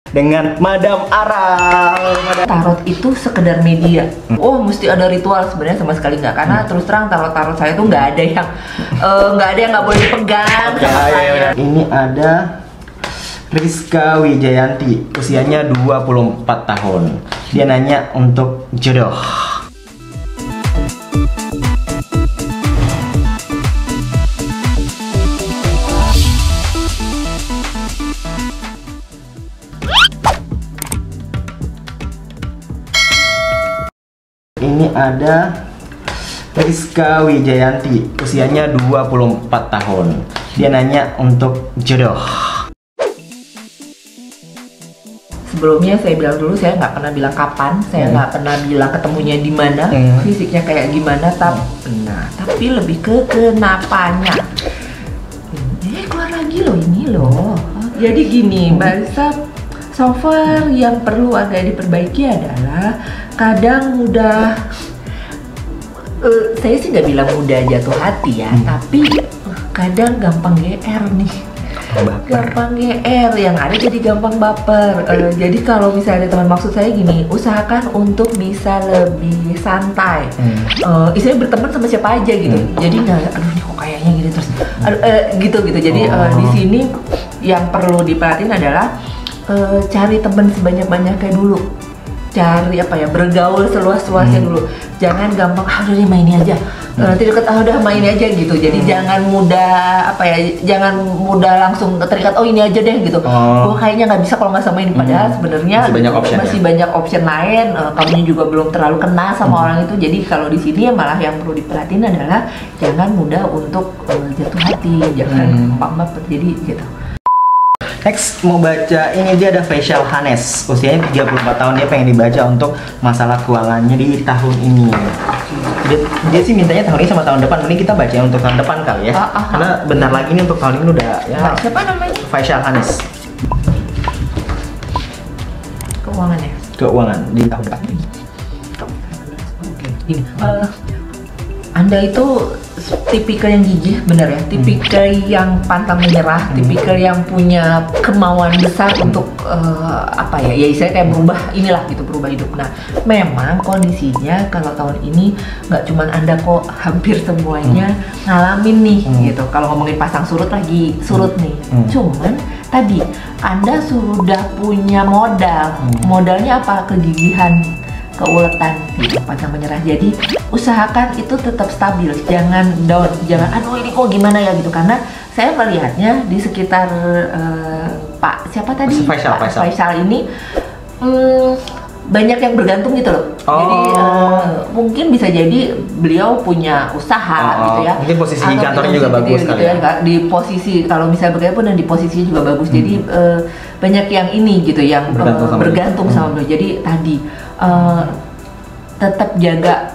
dengan Madam Aral. Tarot itu sekedar media. Oh, mesti ada ritual, sebenarnya sama sekali nggak. Karena terus terang tarot saya tuh nggak ada yang nggak boleh dipegang. Ini ada Rizka Wijayanti, usianya 24 tahun. Dia nanya untuk jodoh. Ini ada Rizka Wijayanti, usianya 24 tahun. Dia nanya untuk jodoh. Sebelumnya saya bilang dulu, saya nggak pernah bilang kapan, saya nggak pernah bilang ketemunya di mana, fisiknya kayak gimana, tapi lebih ke kenapanya. Keluar lagi loh ini loh. Jadi gini, bahasa so far yang perlu agak diperbaiki adalah kadang mudah, saya sih nggak bilang mudah jatuh hati ya, tapi kadang gampang GR nih. Gampang GR, yang ada jadi gampang baper. Jadi kalau misalnya teman, maksud saya gini, usahakan untuk bisa lebih santai. Istilahnya berteman sama siapa aja gitu. Jadi nggak, aduh ini kok kayaknya gitu terus, gitu. Jadi di sini yang perlu diperhatiin adalah cari teman sebanyak-banyaknya dulu. Cari bergaul seluas-luasnya dulu. Jangan gampang, udah deh main ini aja. Nanti deket, udah main ini aja gitu. Jadi jangan mudah jangan mudah langsung terikat, oh ini aja deh gitu. Gue kayaknya nggak bisa kalau nggak sama ini. Padahal sebenarnya masih banyak option lain. Kamunya juga belum terlalu kenal sama orang itu. Jadi kalau di sini malah yang perlu diperhatiin adalah jangan mudah untuk jatuh hati, jangan gampang baper. Jadi gitu. Next mau baca, ini dia ada Faisal Hanes, usianya 34 tahun. Dia pengen dibaca untuk masalah keuangannya di tahun ini. Dia sih mintanya tahun ini sama tahun depan. Mending kita baca untuk tahun depan kali ya. Karena bentar lagi nih untuk tahun ini udah ya. Siapa namanya? Faisal Hanes. Keuangannya? Keuangan di tahun depan. Ini. Anda itu tipikal yang gigih, bener ya? Tipikal yang pantang menyerah, tipikal yang punya kemauan besar untuk ya istilahnya kayak berubah hidup. Nah, memang kondisinya kalau tahun ini nggak cuman Anda kok, hampir semuanya ngalamin nih gitu. Kalau ngomongin pasang surut lagi surut nih. Cuman tadi Anda sudah punya modalnya apa? Kegigihan, keuletan, pantang menyerah. Jadi usahakan itu tetap stabil, jangan down, jangan aduh ini kok gimana ya gitu. Karena saya melihatnya di sekitar Pak siapa tadi, Faisal ini banyak yang bergantung gitu loh. Jadi mungkin bisa jadi beliau punya usaha gitu ya. Mungkin posisi kantornya juga bagus kali ya. Di posisi, kalau misalnya bergabung dan di posisinya juga bagus. Jadi banyak yang ini gitu, yang bergantung sama beliau. Jadi tadi tetap jaga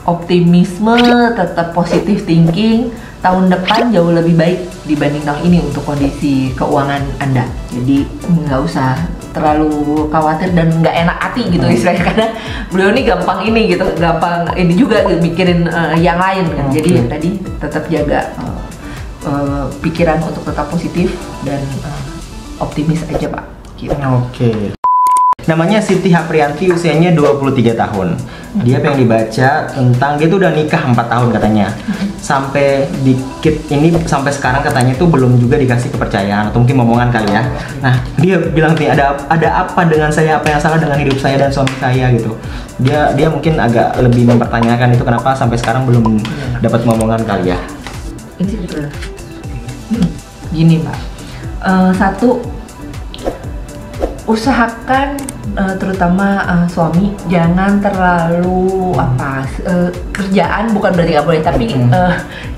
optimisme, tetap positive thinking. Tahun depan jauh lebih baik dibanding tahun ini untuk kondisi keuangan Anda. Jadi nggak usah terlalu khawatir dan nggak enak hati gitu istilahnya, karena beliau ini gampang ini gitu, gampang ini juga mikirin yang lain kan. Jadi tadi tetap jaga pikiran untuk tetap positif dan optimis aja Pak. Gitu. Namanya Siti Haprianti, usianya 23 tahun. Dia pengen dibaca tentang, dia tuh udah nikah 4 tahun katanya. Sampai sampai sekarang katanya tuh belum juga dikasih kepercayaan, atau mungkin omongan kali ya. Nah, dia bilang nih ada apa dengan saya, apa yang salah dengan hidup saya dan suami saya gitu. Dia mungkin agak lebih mempertanyakan itu kenapa sampai sekarang belum dapat omongan kali ya. Ini gitu. Gini Pak. Satu, usahakan terutama suami jangan terlalu kerjaan, bukan berarti nggak boleh, tapi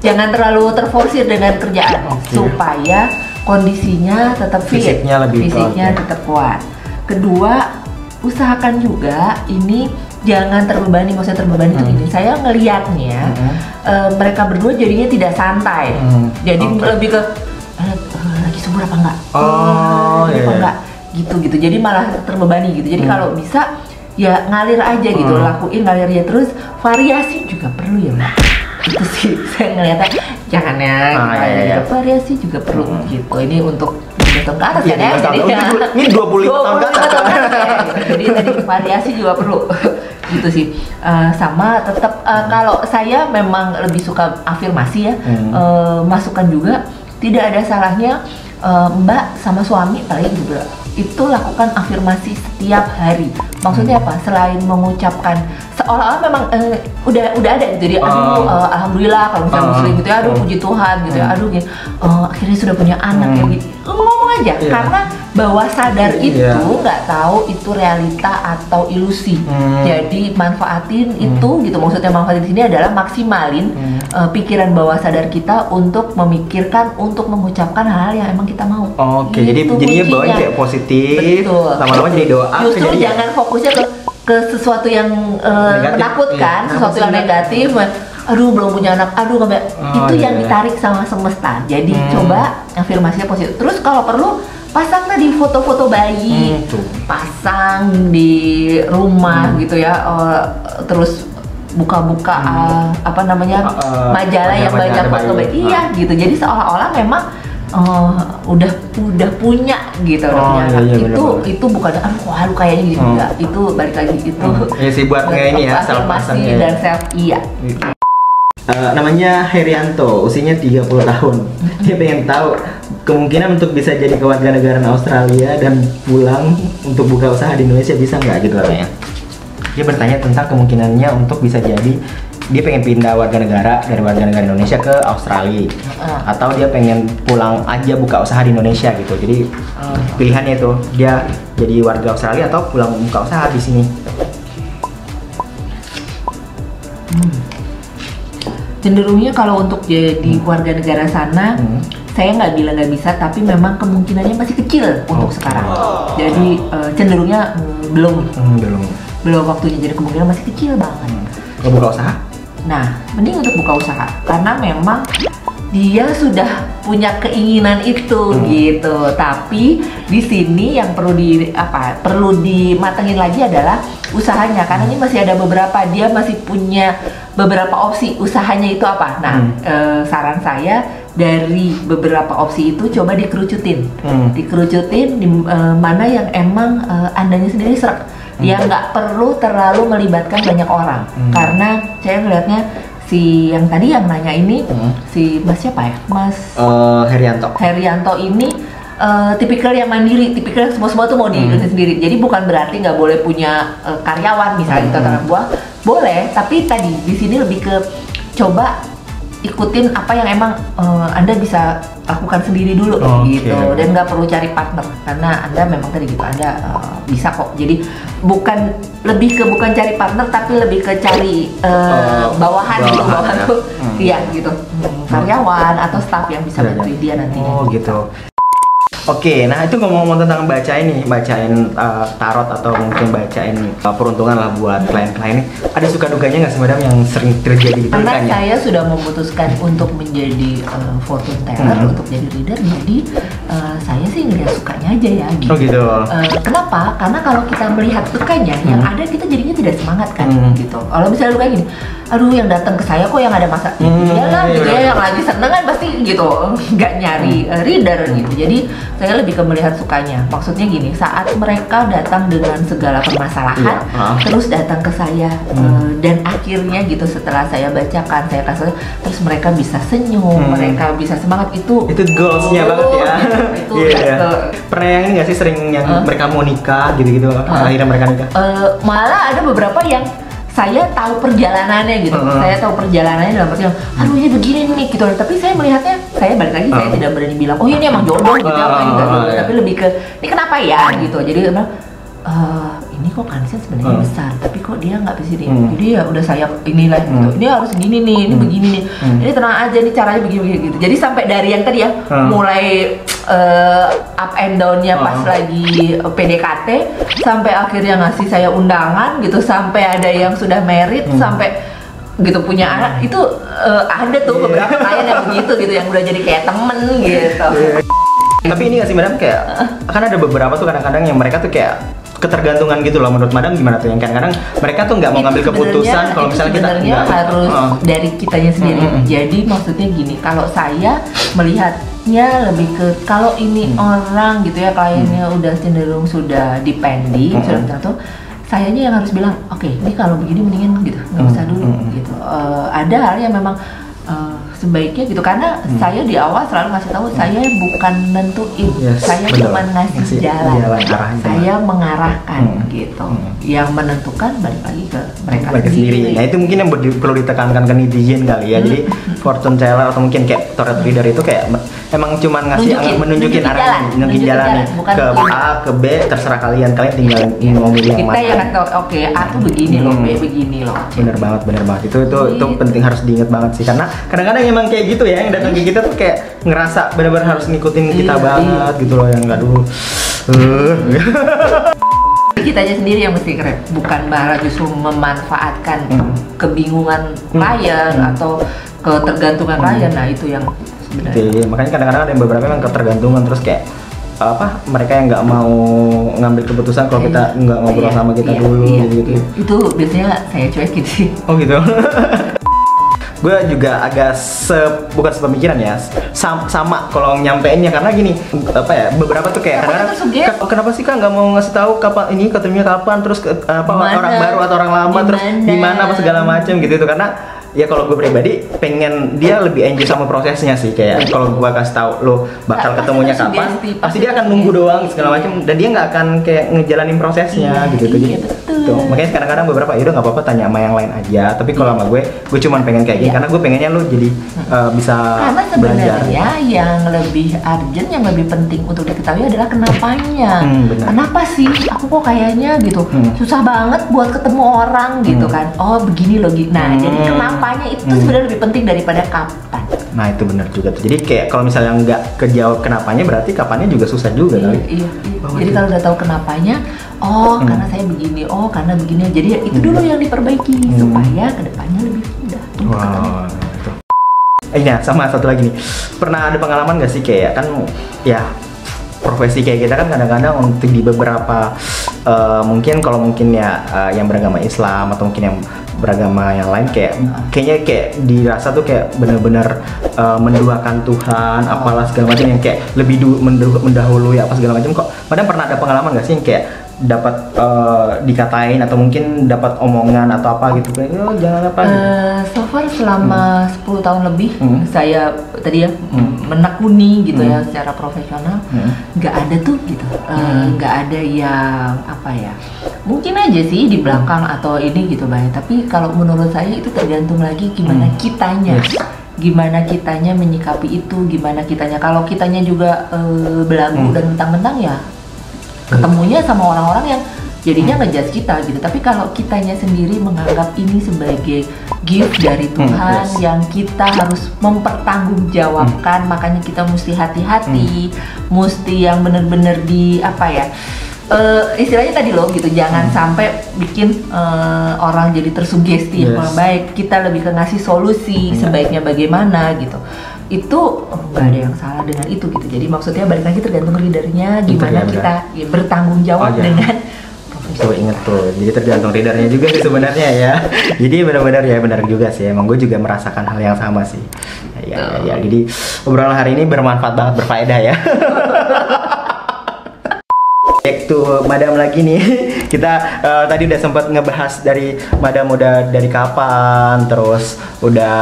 jangan terlalu terforsir dengan kerjaan, supaya kondisinya tetap fit, fisiknya tetap kuat. Kedua, usahakan juga ini jangan terbebani. Maksudnya terbebani itu gini, saya ngelihatnya mereka berdua jadinya tidak santai, jadi lebih ke lagi subur apa enggak, enggak gitu. Jadi malah terbebani gitu. Jadi kalau bisa ya ngalir aja gitu, lakuin ngalir aja. Terus variasi juga perlu ya Mbak. Itu sih saya ngeliatnya, jangan ya variasi juga perlu gitu. Ini untuk 20 tahun ke atas kan ya. Ini 25 tahun ke atas. variasi juga perlu. Gitu sih. Sama tetap kalau saya memang lebih suka afirmasi ya. Masukan juga tidak ada salahnya Mbak sama suami paling juga itu lakukan afirmasi setiap hari. Maksudnya apa? Selain mengucapkan seolah-olah memang udah ada gitu dia, alhamdulillah kalau misalnya muslim gitu ya, aduh puji Tuhan gitu ya, aduh gini, akhirnya sudah punya anak kayak gitu. Ngomong aja karena bawah sadar itu nggak tahu itu realita atau ilusi. Jadi manfaatin itu gitu. Maksudnya manfaatin di sini adalah maksimalin pikiran bawah sadar kita untuk memikirkan, untuk mengucapkan hal yang emang kita mau. Oke, gitu, jadinya bawain kayak positif. Lama-lama jadi doa. Justru jangan fokusnya ke sesuatu yang menakutkan, sesuatu yang negatif. Aduh belum punya anak, aduh itu yang ditarik sama semesta. Jadi coba afirmasinya positif. Terus kalau perlu pasang tadi foto-foto bayi, pasang di rumah gitu ya. Terus buka-buka apa namanya majalah yang banyak foto bayi. Iya gitu. Jadi seolah-olah memang udah punya gitu itu bukan aduh kayaknya gitu enggak, itu balik lagi itu ya sih buat kayak ini ya afirmasi dan self namanya Herianto, usianya 30 tahun. Dia pengen tahu kemungkinan untuk bisa jadi kewarganegaraan Australia dan pulang untuk buka usaha di Indonesia bisa nggak gitu katanya. Dia bertanya tentang kemungkinannya untuk bisa jadi dia pengen pindah warga negara dari warga negara Indonesia ke Australia atau dia pengen pulang aja buka usaha di Indonesia gitu. Jadi pilihannya itu dia jadi warga Australia atau pulang buka usaha di sini. Cenderungnya kalau untuk jadi warga negara sana saya nggak bilang nggak bisa, tapi memang kemungkinannya masih kecil untuk sekarang. Jadi cenderungnya belum waktunya, jadi kemungkinan masih kecil banget. Kalau buka usaha? Nah, mending untuk buka usaha karena memang dia sudah punya keinginan itu gitu. Tapi di sini yang perlu dimatengin lagi adalah usahanya, karena ini masih ada beberapa, dia masih punya beberapa opsi usahanya itu apa. Nah, saran saya dari beberapa opsi itu coba dikerucutin di mana yang emang andanya sendiri serak. Dia nggak perlu terlalu melibatkan banyak orang, karena saya ngelihatnya si yang tadi yang nanya ini si Mas siapa ya? Mas Herianto ini tipikal yang mandiri, tipikal semua tuh mau diurusin sendiri. Jadi bukan berarti nggak boleh punya karyawan misalnya gitu, anak buah boleh, tapi tadi di sini lebih ke coba ikutin apa yang emang Anda bisa lakukan sendiri dulu gitu, dan nggak perlu cari partner karena Anda memang tadi gitu Anda bisa kok. Jadi bukan cari partner tapi lebih ke cari bawahan tuh iya gitu, karyawan atau staff yang bisa bantuin dia nantinya. Gitu. Oke, nah itu ngomong-ngomong tentang bacain tarot atau mungkin bacain peruntungan lah buat klien-klien ini. Ada suka dukanya nggak sih madam yang sering terjadi gitu? Karena saya sudah memutuskan untuk menjadi fortune teller, untuk jadi reader, jadi saya sih ngeliat sukanya aja ya gitu. Gitu. Kenapa? Karena kalau kita melihat dukanya, yang ada kita jadinya tidak semangat kan gitu. Kalau misalnya duka gini, aduh yang datang ke saya kok yang ada masa iyalah gitu ya, yang lagi seneng kan pasti gitu, nggak nyari reader gitu. Jadi saya lebih ke melihat sukanya. Maksudnya gini, saat mereka datang dengan segala permasalahan, terus datang ke saya dan akhirnya gitu setelah saya bacakan, saya kasih, terus mereka bisa senyum, mereka bisa semangat, itu goalsnya banget ya. Itu pernah yang ini nggak sih sering yang mereka mau nikah gitu-gitu, akhirnya mereka nikah? Malah ada beberapa yang saya tahu perjalanannya gitu, saya tahu perjalanannya dalam artian, aduh ini begini nih gitu. Tapi saya melihatnya, saya balik lagi, saya tidak berani bilang, oh ini emang jodoh gitu tapi lebih ke, ini kenapa ya gitu. Jadi ini kok kansnya sebenarnya besar, tapi kok dia nggak bisa jadi ya udah saya inilah gitu. Ini harus gini nih, ini begini nih, ini tenang aja nih caranya begini gitu. Jadi sampai dari yang tadi ya, mulai up and down-nya pas lagi PDKT, sampai akhirnya ngasih saya undangan gitu, sampai ada yang sudah married, sampai gitu punya anak, itu ada tuh beberapa klien yang begitu gitu, yang udah jadi kayak temen gitu. Tapi ini nggak sih madam, kayak kan ada beberapa tuh kadang-kadang yang mereka tuh kayak ketergantungan gitu loh. Menurut madam gimana tuh, yang kadang-kadang mereka tuh nggak mau ngambil keputusan kalau misalnya kita nggak harus dari kitanya sendiri. Jadi maksudnya gini, kalau saya melihatnya lebih ke kalau ini orang gitu ya, kliennya udah cenderung sudah depending, sudah tertentu, sayanya yang harus bilang, oke, ini kalau begini mendingan gitu, nggak usah dulu gitu. Ada hal yang memang sebaiknya gitu, karena saya di awal selalu ngasih tahu saya bukan nentuin, saya cuma ngasih jalan, saya mengarahkan gitu. Yang menentukan balik lagi ke mereka sendiri. Nah itu mungkin yang perlu ditekankan ke netizen kali ya. Jadi fortune teller atau mungkin kayak tarot reader itu kayak emang cuma ngasih menunjukin arah, nunjukin jalan nih ke A ke B, terserah kalian tinggal mau milih yang mana. Kita yang ngasih tahu, oke, A tuh begini loh, B begini loh. Bener banget itu penting, harus diingat banget sih, karena kadang-kadang emang kayak gitu ya, yang datang ke kita tuh kayak ngerasa benar-benar harus ngikutin kita banget gitu loh, yang nggak dulu. Kita aja sendiri yang mesti keren, bukan malah justru memanfaatkan kebingungan klien atau ketergantungan klien. Nah itu yang sebenarnya. Makanya kadang-kadang ada yang beberapa memang ketergantungan, terus kayak mereka yang nggak mau ngambil keputusan kalau kita nggak ngobrol sama kita dulu gitu. Itu biasanya saya cuekin sih. Oh gitu. Gue juga agak bukan sepemikiran ya, sama kalau nyampeinnya, karena gini, beberapa tuh kayak kadang-kadang kenapa sih Kak nggak mau ngasih tahu kapan ini ketemunya kapan, terus orang baru atau orang lama, terus di mana apa segala macam gitu, karena ya kalau gue pribadi pengen dia lebih enjoy sama prosesnya sih, kayak kalau gue kasih tahu lo bakal ketemunya kapan, pasti dia akan nunggu doang segala macam, dan dia nggak akan kayak ngejalanin prosesnya gitu. Jadi tuh makanya kadang-kadang beberapa udah nggak apa-apa tanya sama yang lain aja, tapi kalau sama gue cuma pengen kayak gini karena gue pengennya lo jadi bisa karena sebenarnya yang lebih urgent, yang lebih penting untuk diketahui adalah kenapanya. Kenapa sih aku kok kayaknya gitu susah banget buat ketemu orang gitu kan, oh begini loh. Nah jadi kenapanya itu sebenarnya lebih penting daripada kapan. Nah itu benar juga tuh. Jadi kayak kalau misalnya nggak kejawab kenapanya, berarti kapannya juga susah juga kali. Iya. Jadi kalau udah tahu kenapanya, karena saya begini, karena begini. Jadi ya itu dulu yang diperbaiki supaya kedepannya lebih mudah. Wow. Nah sama satu lagi nih, pernah ada pengalaman nggak sih kayak kan ya profesi kayak kita kan kadang-kadang untuk di beberapa mungkin ya yang beragama Islam atau mungkin yang beragama yang lain kayaknya kayak dirasa tuh kayak bener-bener menduakan Tuhan apalah segala macam, yang kayak lebih mendahului apa segala macam. Kok Madam pernah ada pengalaman nggak sih yang kayak dapat dikatain atau mungkin dapat omongan atau apa gitu kayak jangan apa gitu? So far selama 10 tahun lebih saya tadi ya menekuni gitu ya secara profesional, nggak ada tuh gitu, nggak ada yang apa ya, mungkin aja sih di belakang atau ini gitu banyak, tapi kalau menurut saya itu tergantung lagi gimana kitanya. Gimana kitanya menyikapi itu, gimana kitanya, kalau kitanya juga belagu dan mentang-mentang ya ketemunya sama orang-orang yang jadinya ngejudge kita gitu. Tapi kalau kitanya sendiri menganggap ini sebagai gift dari Tuhan yang kita harus mempertanggungjawabkan, makanya kita mesti hati-hati, mesti yang bener-bener di istilahnya tadi loh gitu, jangan sampai bikin orang jadi tersugesti. Baik, kita lebih ke ngasih solusi sebaiknya bagaimana gitu. Itu nggak ada yang salah dengan itu gitu. Jadi maksudnya balik lagi tergantung readernya gimana kita bertanggung jawab dengan tuh, inget tuh, jadi tergantung readernya juga sih sebenarnya ya. Jadi benar-benar ya benar juga sih, emang gue juga merasakan hal yang sama sih ya. Jadi obrolan hari ini bermanfaat banget, berfaedah ya. Back to Madam lagi nih. Kita tadi udah sempat ngebahas dari Madam udah dari kapan, terus udah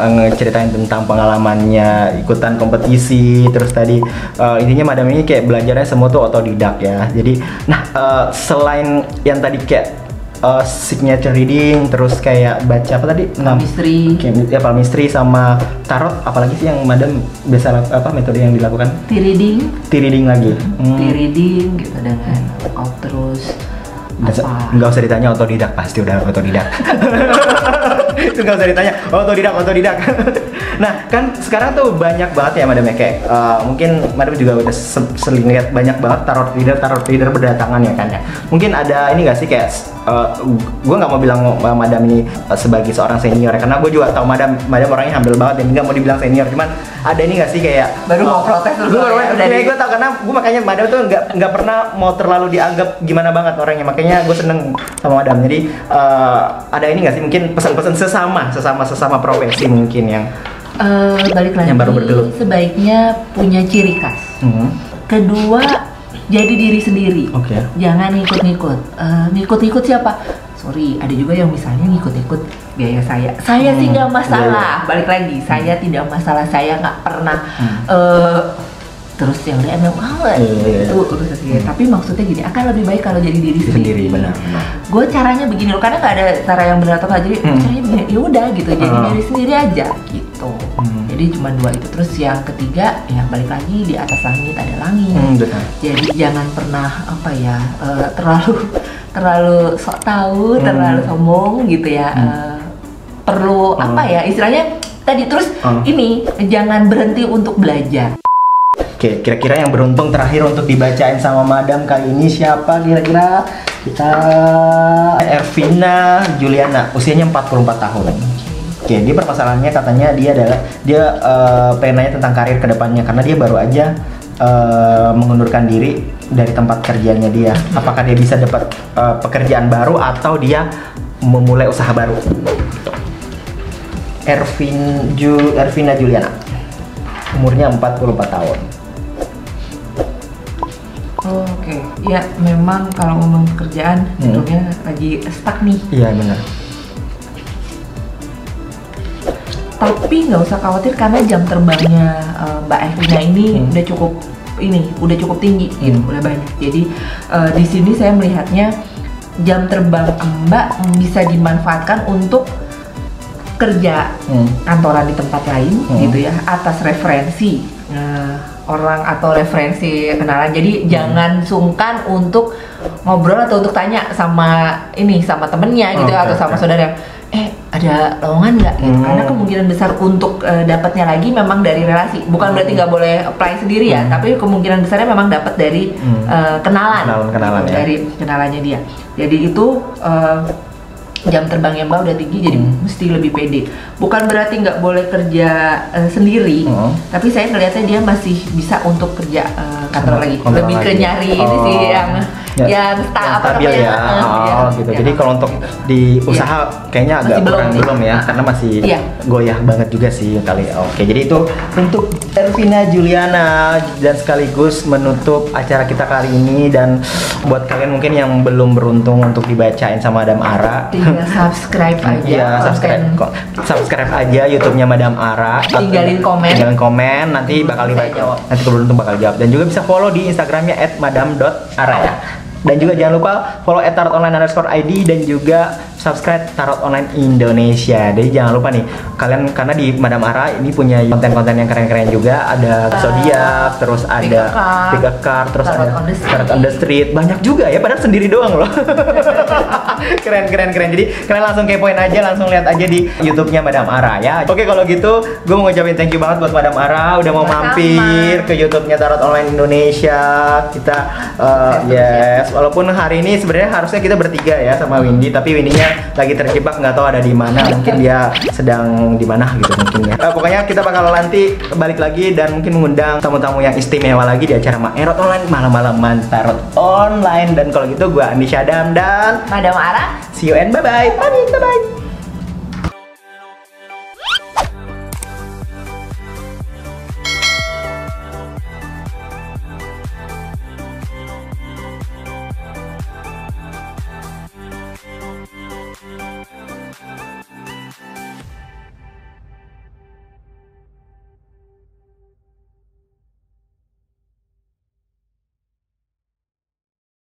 ngeceritain tentang pengalamannya ikutan kompetisi, terus tadi intinya Madam ini kayak belajarnya semua tuh otodidak ya. Jadi selain yang tadi kayak signature reading, terus kayak baca apa tadi? Palmistry sama tarot, apalagi sih yang Madam biasa metode yang dilakukan? T-reading lagi. T-reading gitu dengan terus nggak usah ditanya, otodidak, pasti udah otodidak. Itu nggak usah ditanya, otodidak. Nah kan sekarang tuh banyak banget ya Madam ya, kayak mungkin Madam juga udah sering lihat banyak banget tarot reader berdatangan ya kan ya. Mungkin ada ini nggak sih kayak gue nggak mau bilang Madam ini sebagai seorang senior ya, karena gue juga tahu Madam orangnya humble banget dan nggak mau dibilang senior, cuman ada ini nggak sih kayak baru mau protes dulu gue tau, karena gue makanya Madam tuh nggak pernah mau terlalu dianggap gimana banget orangnya, makanya gue seneng sama Madam. Jadi ada ini nggak sih mungkin pesan-pesan sesama profesi mungkin yang balik lagi yang baru bergelut, sebaiknya punya ciri khas. Kedua, jadi diri sendiri. Oke. Jangan ngikut-ngikut. Ngikut-ngikut siapa? Sorry, ada juga yang misalnya ngikut-ngikut gaya saya. Saya sih nggak masalah. Balik lagi, saya tidak masalah. Saya nggak pernah terus yang dia emang itu urusan sendiri. Tapi maksudnya gini, akan lebih baik kalau jadi diri sendiri. Benar. Gue caranya begini loh, karena nggak ada cara yang benar atau nggak. Jadi caranya begini, ya udah gitu, jadi diri sendiri aja gitu. Jadi cuma 2 itu. Terus yang ketiga, ya balik lagi, di atas langit ada langit. Jadi jangan pernah apa ya terlalu sok tahu, terlalu sombong gitu ya. Perlu apa ya istilahnya tadi. Terus ini jangan berhenti untuk belajar. Oke, kira-kira yang beruntung terakhir untuk dibacain sama Madam kali ini siapa kira-kira? Kita Ervina Juliana, usianya 44 tahun. Oke, dia permasalahannya katanya dia pengen nanya tentang karir kedepannya karena dia baru aja mengundurkan diri dari tempat kerjanya dia. Apakah dia bisa dapat pekerjaan baru atau dia memulai usaha baru? Ervina Juliana, umurnya 44 tahun. Oke, ya memang kalau ngomong pekerjaan cenderungnya lagi stuck nih. Iya benar. Tapi nggak usah khawatir karena jam terbangnya Mbak Ervina ini udah cukup tinggi, gitu, udah banyak. Jadi di sini saya melihatnya jam terbang Mbak bisa dimanfaatkan untuk kerja kantoran di tempat lain, gitu ya, atas referensi orang atau referensi kenalan. Jadi jangan sungkan untuk ngobrol atau untuk tanya sama temennya gitu atau sama saudara, ada lowongan nggak gitu. Karena kemungkinan besar untuk dapatnya lagi memang dari relasi. Bukan berarti nggak boleh apply sendiri ya, tapi kemungkinan besarnya memang dapat dari kenalan gitu, ya. Dari kenalannya dia. Jadi itu jam terbangnya Mbak udah tinggi, jadi mesti lebih pede. Bukan berarti nggak boleh kerja sendiri, tapi saya ngelihatnya dia masih bisa untuk kerja kantor lagi. Lebih ke nyari ini sih yang stabil ya. Gitu. Jadi kalau untuk di usaha kayaknya agak belum ya, karena masih goyah banget juga sih kali. Oke, jadi itu untuk Ervina Juliana dan sekaligus menutup acara kita kali ini. Dan buat kalian mungkin yang belum beruntung untuk dibacain sama Madam Ara, subscribe aja. Subscribe aja YouTube-nya Madam Ara. Tinggalin komen, nanti bakal dibaca. Nanti kalau beruntung bakal jawab. Dan juga bisa follow di Instagramnya @madam.ara ya. Dan juga jangan lupa follow @tarotonline_id dan juga subscribe Tarot Online Indonesia. Jadi jangan lupa nih kalian, karena di Madam Ara ini punya konten-konten yang keren-keren juga. Ada zodiak, terus ada pick a card, terus ada Tarot on the Street. Banyak juga ya, padahal sendiri doang loh. Keren. Jadi kalian langsung kepoin aja, langsung lihat aja di YouTube-nya Madam Ara ya. Oke, kalau gitu gue mau ngucapin thank you banget buat Madam Ara udah mau mampir ke YouTube-nya Tarot Online Indonesia. Kita walaupun hari ini sebenarnya harusnya kita bertiga ya sama Windy, tapi Windy-nya lagi terjebak, nggak tahu ada di mana. Mungkin dia sedang di mana gitu mungkin ya. Pokoknya kita bakal nanti balik lagi dan mungkin mengundang tamu-tamu yang istimewa lagi di acara Maerot Online, malam-malaman Tarot Online. Dan kalau gitu gue Andi Syadam dan Madam Ara. See you and bye-bye. Bye-bye.